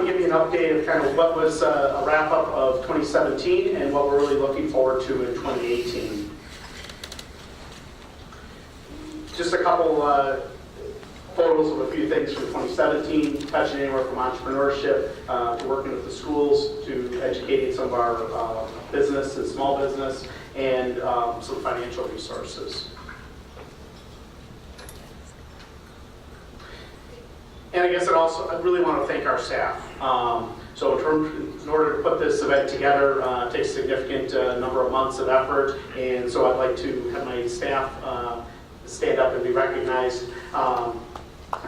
give you an update of kind of what was a wrap-up of 2017 and what we're really looking forward to in 2018. Just a couple photos of a few things from 2017, touching anywhere from entrepreneurship to working with the schools to educating some of our business and small business and some financial resources. And I guess I really want to thank our staff. So in order to put this event together, it takes a significant number of months of effort, and so I'd like to have my staff stand up and be recognized.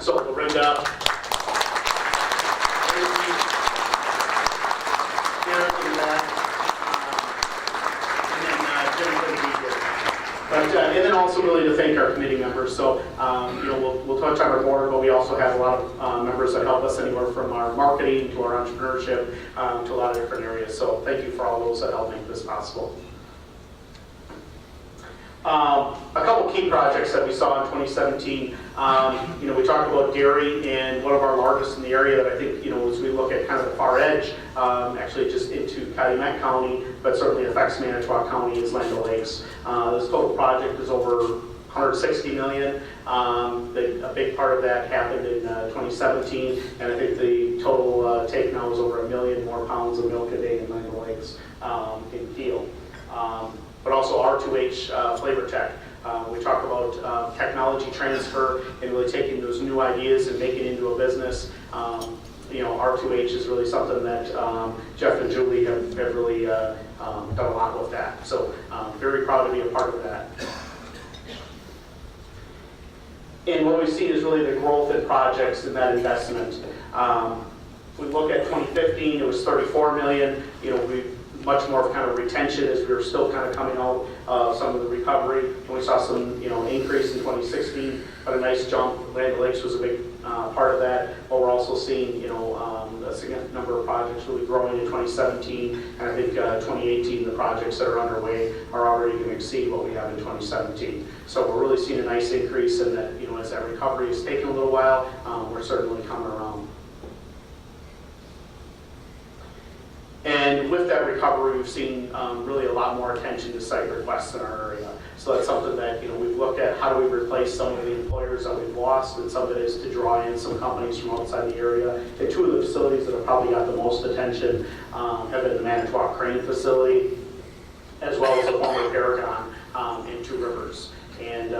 So Lorinda, Derek in the back, and then Jim will be here. And then also really to thank our committee members. So we'll touch on our board, but we also have a lot of members that help us anywhere from our marketing to our entrepreneurship to a lot of different areas. So thank you for all those that help make this possible. A couple key projects that we saw in 2017. We talked about dairy, and one of our largest in the area that I think, as we look at kind of the far edge, actually just into Calumet County, but certainly affects Manitowoc County, is Land O'Lakes. This total project is over $160 million. A big part of that happened in 2017, and I think the total take now is over 1 million more pounds of milk a day in Land O'Lakes in Peel. But also R2H Flavor Tech. We talk about technology transfer and really taking those new ideas and making it into a business. R2H is really something that Jeff and Julie have really done a lot with that. So very proud to be a part of that. And what we've seen is really the growth in projects and that investment. If we look at 2015, it was $34 million. Much more of kind of retention as we were still kind of coming out of some of the recovery. And we saw some, increase in 2016, but a nice jump. Land O'Lakes was a big part of that. But we're also seeing, a significant number of projects really growing in 2017. And I think 2018, the projects that are underway are already going to exceed what we have in 2017. So we're really seeing a nice increase in that, as that recovery has taken a little while, we're certainly coming around. And with that recovery, we've seen really a lot more attention to site requests in our area. So that's something that we've looked at. How do we replace some of the employers that we've lost? And some of it is to draw in some companies from outside the area. And two of the facilities that have probably got the most attention have been the Manitowoc Crane facility, as well as the former Paragon in Two Rivers. And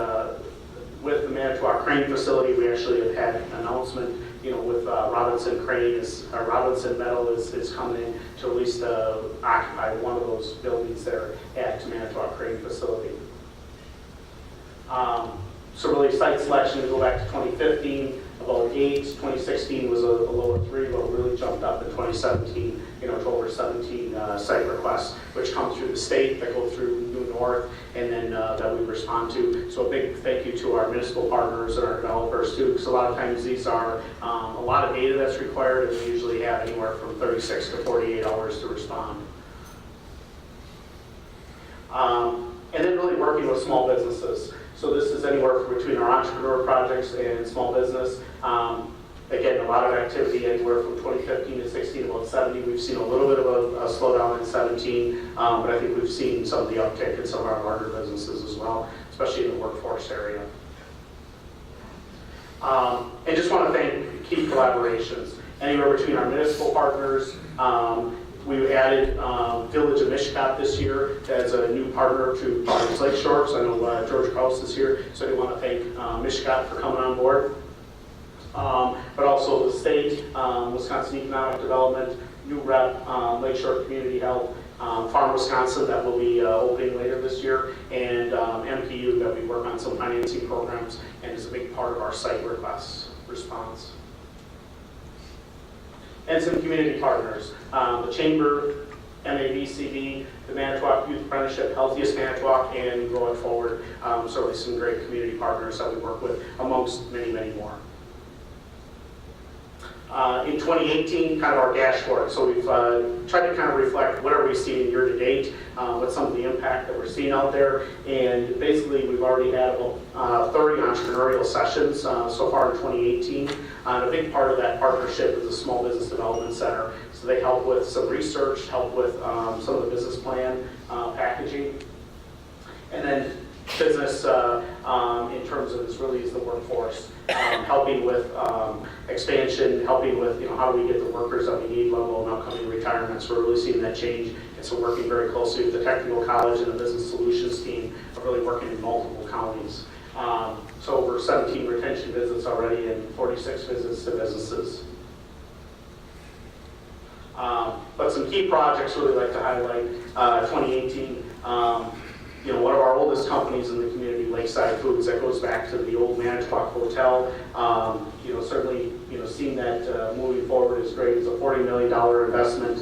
with the Manitowoc Crane facility, we actually have had an announcement with Robinson Crane, Robinson Metal is coming in to at least occupy one of those buildings there at Manitowoc Crane facility. So really site selection, we go back to 2015, about 8, 2016 was a low of 3, but really jumped up in 2017, to over 17 site requests, which come through the state, that go through New North, and then that we respond to. So a big thank you to our municipal partners and our developers too, because a lot of times these are a lot of data that's required, and we usually have anywhere from 36 to 48 hours to respond. And then really working with small businesses. So this is anywhere between our entrepreneur projects and small business. Again, a lot of activity anywhere from 2015 to 16, about 70. We've seen a little bit of a slowdown in 17, but I think we've seen some of the uptick in some of our larger businesses as well, especially in the workforce area. And just want to thank key collaborations. Anywhere between our municipal partners, we added Village of Mishkot this year as a new partner to Lakeshore. So I know George Krause is here, so I do want to thank Mishkot for coming on board. But also the state, Wisconsin Economic Development, new rep, Lakeshore Community Health, Farm Wisconsin that will be opening later this year, and MPU that we work on some financing programs and is a big part of our site request response. And some community partners, the Chamber, MABCB, the Manitowoc Youth Apprenticeship, Healthiest Manitowoc, and Grow It Forward. Certainly some great community partners that we work with, amongst many, many more. In 2018, kind of our dashboard. So we've tried to kind of reflect what are we seeing year to date, what's some of the impact that we're seeing out there, and basically we've already had about 30 entrepreneurial sessions so far in 2018. And a big part of that partnership is the Small Business Development Center. So they help with some research, help with some of the business plan packaging, and then business in terms of this really is the workforce, helping with expansion, helping with how do we get the workers that we need, let alone upcoming retirements. We're really seeing that change, and so working very closely with the technical college and the business solutions team are really working in multiple counties. So over 17 retention visits already and 46 visits to businesses. But some key projects really like to highlight 2018. One of our oldest companies in the community, Lakeside Foods, that goes back to the old Manitowoc Hotel. Certainly, seeing that moving forward is great. It's a $40 million investment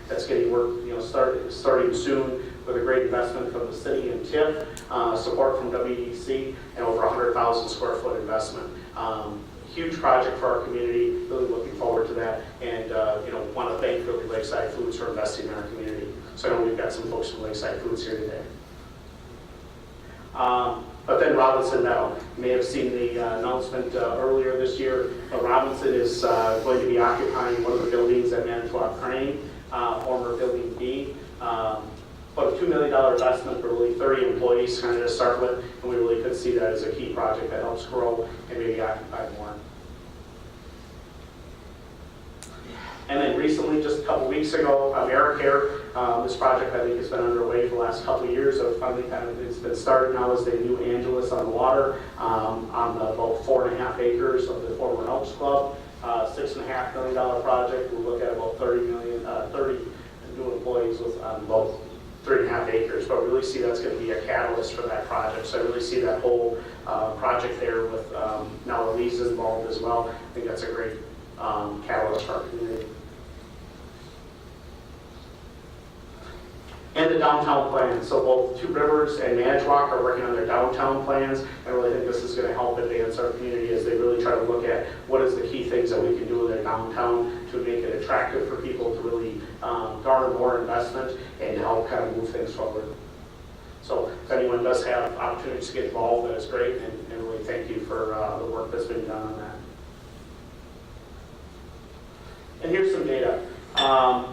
that's getting work, starting soon, with a great investment from the city and TIF, support from WEC, and over 100,000 square foot investment. Huge project for our community. Really looking forward to that, and want to thank really Lakeside Foods for investing in our community. So I know we've got some folks from Lakeside Foods here today. But then Robinson Metal, you may have seen the announcement earlier this year. Robinson is going to be occupying one of the buildings at Manitowoc Crane, former Building B. But a $2 million investment for really 30 employees kind of to start with, and we really could see that as a key project that helps grow and maybe occupy more. And then recently, just a couple weeks ago, AmeriCare, this project I think has been underway for the last couple of years. So finally, it's been started now as the new Angeles on the water on about 4.5 acres of the former Elks Club. $6.5 million project. We'll look at about 30 new employees on about 3.5 acres. But we really see that's going to be a catalyst for that project. So I really see that whole project there with now Elise involved as well. I think that's a great catalyst for our community. And the downtown plan. So both Two Rivers and Manitowoc are working on their downtown plans. I really think this is going to help advance our community as they really try to look at what is the key things that we can do in their downtown to make it attractive for people to really garner more investment and help kind of move things forward. So if anyone does have opportunities to get involved, that is great, and really thank you for the work that's been done on that. And here's some data.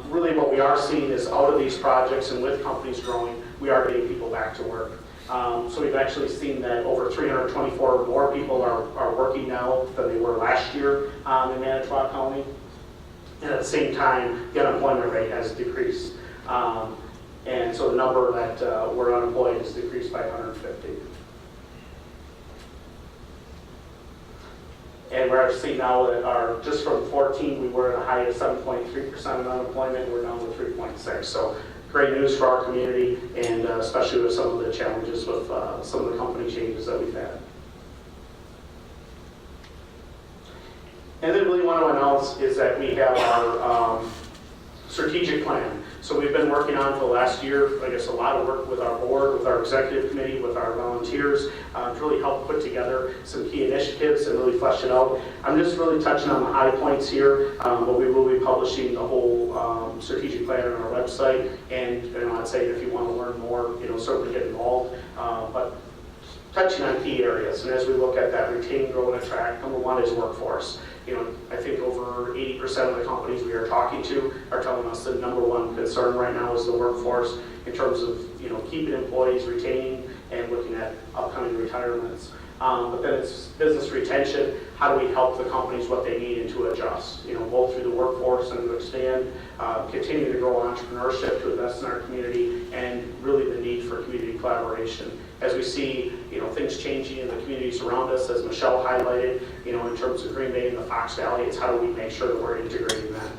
Really what we are seeing is out of these projects and with companies growing, we are getting people back to work. So we've actually seen that over 324 more people are working now than they were last year in Manitowoc County. And at the same time, the unemployment rate has decreased. And so the number that were unemployed has decreased by 150. And we're actually now at just from 14, we were at a high of 7.3% of unemployment. We're down to 3.6. So great news for our community, and especially with some of the challenges with some of the company changes that we've had. And then really want to announce is that we have our strategic plan. So we've been working on for the last year, I guess a lot of work with our board, with our executive committee, with our volunteers, to really help put together some key initiatives and really flesh it out. I'm just really touching on the high points here, but we will be publishing the whole strategic plan on our website. And I'd say if you want to learn more, certainly get involved. But touching on key areas, and as we look at that retain, grow, and attract, number one is workforce. I think over 80% of the companies we are talking to are telling us the number one concern right now is the workforce in terms of keeping employees, retaining, and looking at upcoming retirements. But then it's business retention. How do we help the companies what they need and to adjust? Both through the workforce and to expand, continue to grow entrepreneurship, to invest in our community, and really the need for community collaboration. As we see, things changing in the communities around us, as Michelle highlighted, in terms of Green Bay and the Fox Valley, it's how do we make sure that we're integrating that.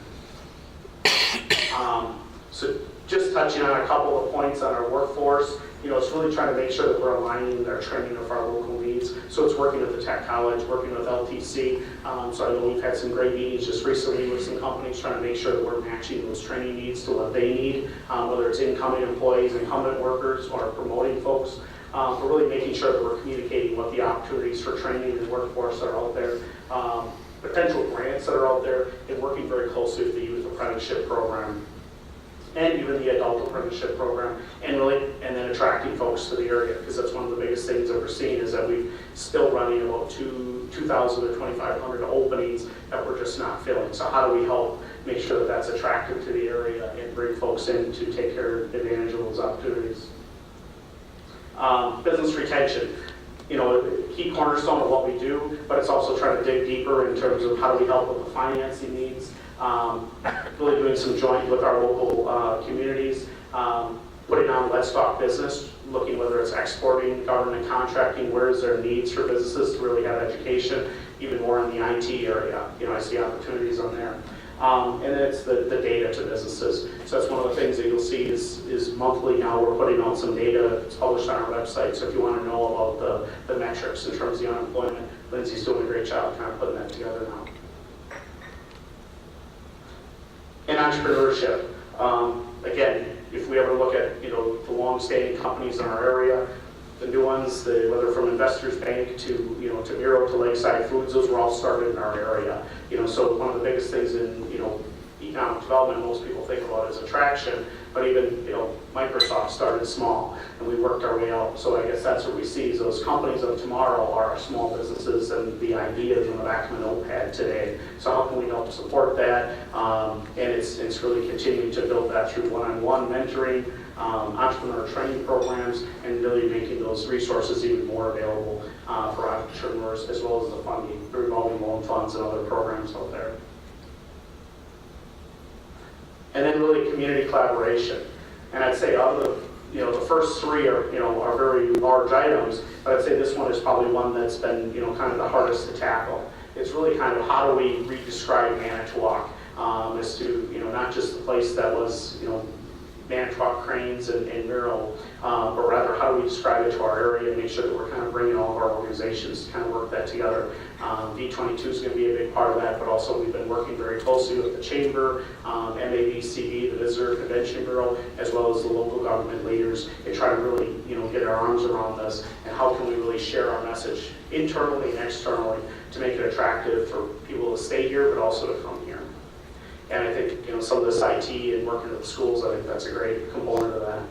So just touching on a couple of points on our workforce, it's really trying to make sure that we're aligning our training of our local needs. So it's working with the Tech College, working with LTC. So I know we've had some great meetings just recently with some companies trying to make sure that we're matching those training needs to what they need, whether it's incoming employees, incumbent workers, or promoting folks. We're really making sure that we're communicating what the opportunities for training and workforce are out there. potential grants that are out there, and working very closely with the youth apprenticeship program and even the adult apprenticeship program, and then attracting folks to the area, because that's one of the biggest things that we're seeing is that we're still running about 2,000 to 2,500 openings that we're just not filling. So how do we help make sure that that's attractive to the area and bring folks in to take advantage of those opportunities? Business retention, key cornerstone of what we do, but it's also trying to dig deeper in terms of how do we help with the financing needs. Really doing some joint with our local communities, putting on Let's Talk Business, looking whether it's exporting, government contracting, where is there needs for businesses to really have education, even more in the IT area. I see opportunities on there. And then it's the data to businesses. So that's one of the things that you'll see is monthly now we're putting out some data. It's published on our website. So if you want to know about the metrics in terms of the unemployment, Lindsay's doing a great job kind of putting that together now. And entrepreneurship. Again, if we ever look at the long-standing companies in our area, the new ones, whether from Investors Bank to to Miro to Lakeside Foods, those were all started in our area. So one of the biggest things in economic development most people think about is attraction, but even Microsoft started small and we worked our way out. So I guess that's what we see is those companies of tomorrow are our small businesses and the ideas on the back of a notepad today. So how can we help support that? And it's really continuing to build that through one-on-one mentoring, entrepreneur training programs, and really making those resources even more available for entrepreneurs, as well as the funding, the revolving loan funds and other programs out there. And then really community collaboration. And I'd say out of the first three are very large items, but I'd say this one is probably one that's been kind of the hardest to tackle. It's really kind of how do we re-describe Manitowoc as to not just the place that was Manitowoc Cranes and Miro, but rather how do we describe it to our area and make sure that we're kind of bringing all of our organizations to kind of work that together. V22 is going to be a big part of that, but also we've been working very closely with the Chamber, MAVCB, the Visitor Convention Bureau, as well as the local government leaders, and try to really get our arms around this and how can we really share our message internally and externally to make it attractive for people to stay here, but also to come here. And I think some of this IT and working with the schools, I think that's a great component of that.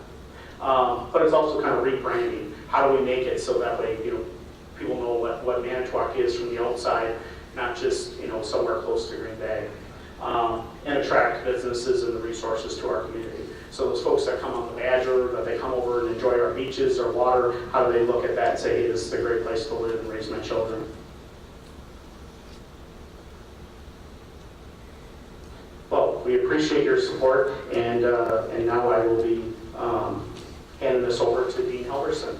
But it's also kind of rebranding. How do we make it so that way people know what Manitowoc is from the outside, not just somewhere close to Green Bay, and attract businesses and the resources to our community. So those folks that come on the Badger, that they come over and enjoy our beaches, our water, how do they look at that and say, hey, this is a great place to live and raise my children? Well, we appreciate your support, and now I will be handing this over to Dean Helverson.